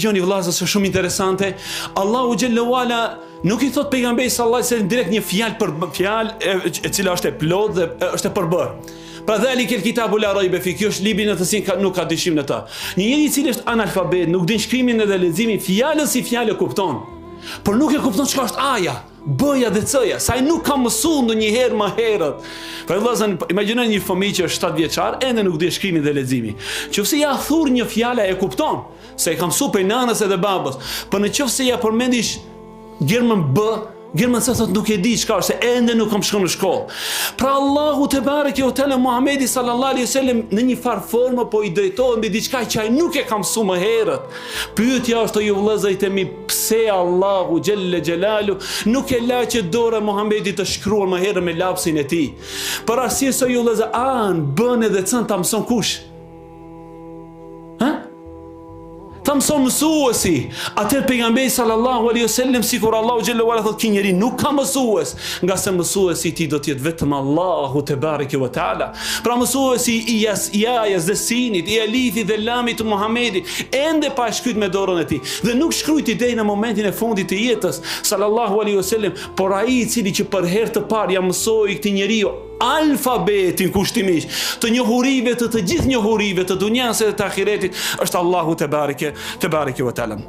Gjoni vëllazër, është shumë interesante. Allahu xhallahu ala nuk i thot pejgamberit sallallahu alaihi wasallam direkt një fjalë e cila është e plot dhe është e përbër. Pra dhalika el-kitabu la rayba fi, kjo është libri në të cilin nuk ka dyshim në ta. Një njeri i cili është analfabet, nuk din shkrimin edhe leximin, fjalën si fjalë kupton, por nuk e kupton çka është aja, B-ja dhe C-ja, sa ai nuk ka mësuar ndonjëherë më herët. Pra vëllazën, imagjinoni një fëmijë që është 7 vjeçar, ende nuk di shkrimin dhe leximin. Nëse ja thurr një fjalë e kupton, se e ka mësuar prej nanës edhe babës. Por nëse ja përmendish gjermën B, gjermën C thot nuk e di çka është, se ende nuk kam shkuar në shkollë. Pra Allahu te bareke o tele Muhamedi sallallahu alaihi wasallam në një farë formë po i drejtohet mbi diçka që ai nuk e ka mësuar më herët. Pyetja është ju vëllezërit e mi, pse Allahu xhelle xhelalu nuk e laqë dorë Muhamedit të shkruar më herë me lapsin e tij? Për arsye se ju vëllezër bën edhe cën ta mëson kush? Ta mëson mësuesi. Atëherë pejgamberi sallallahu alaihi wasallam, sikur Allahu xhallahu ala thotë, ki njeri nuk ka mësues, nga se mësuesi i tij do të jetë vetëm Allahu te bareke ve taala. Pra mësuesi i Yahjes dhe Sinit, i Alifit dhe Lamit të Muhamedit, ende pa shkruajt me dorën e tij dhe nuk shkruajti deri në momentin e fundit të jetës sallallahu alaihi wasallam, por ai i cili që për herë të parë ja mësoi këtij njeriu alfabetin kushtimisht të njohurive të gjithë njohurive të dunjas dhe të ahiretit, është Allahu te bareke ve taala.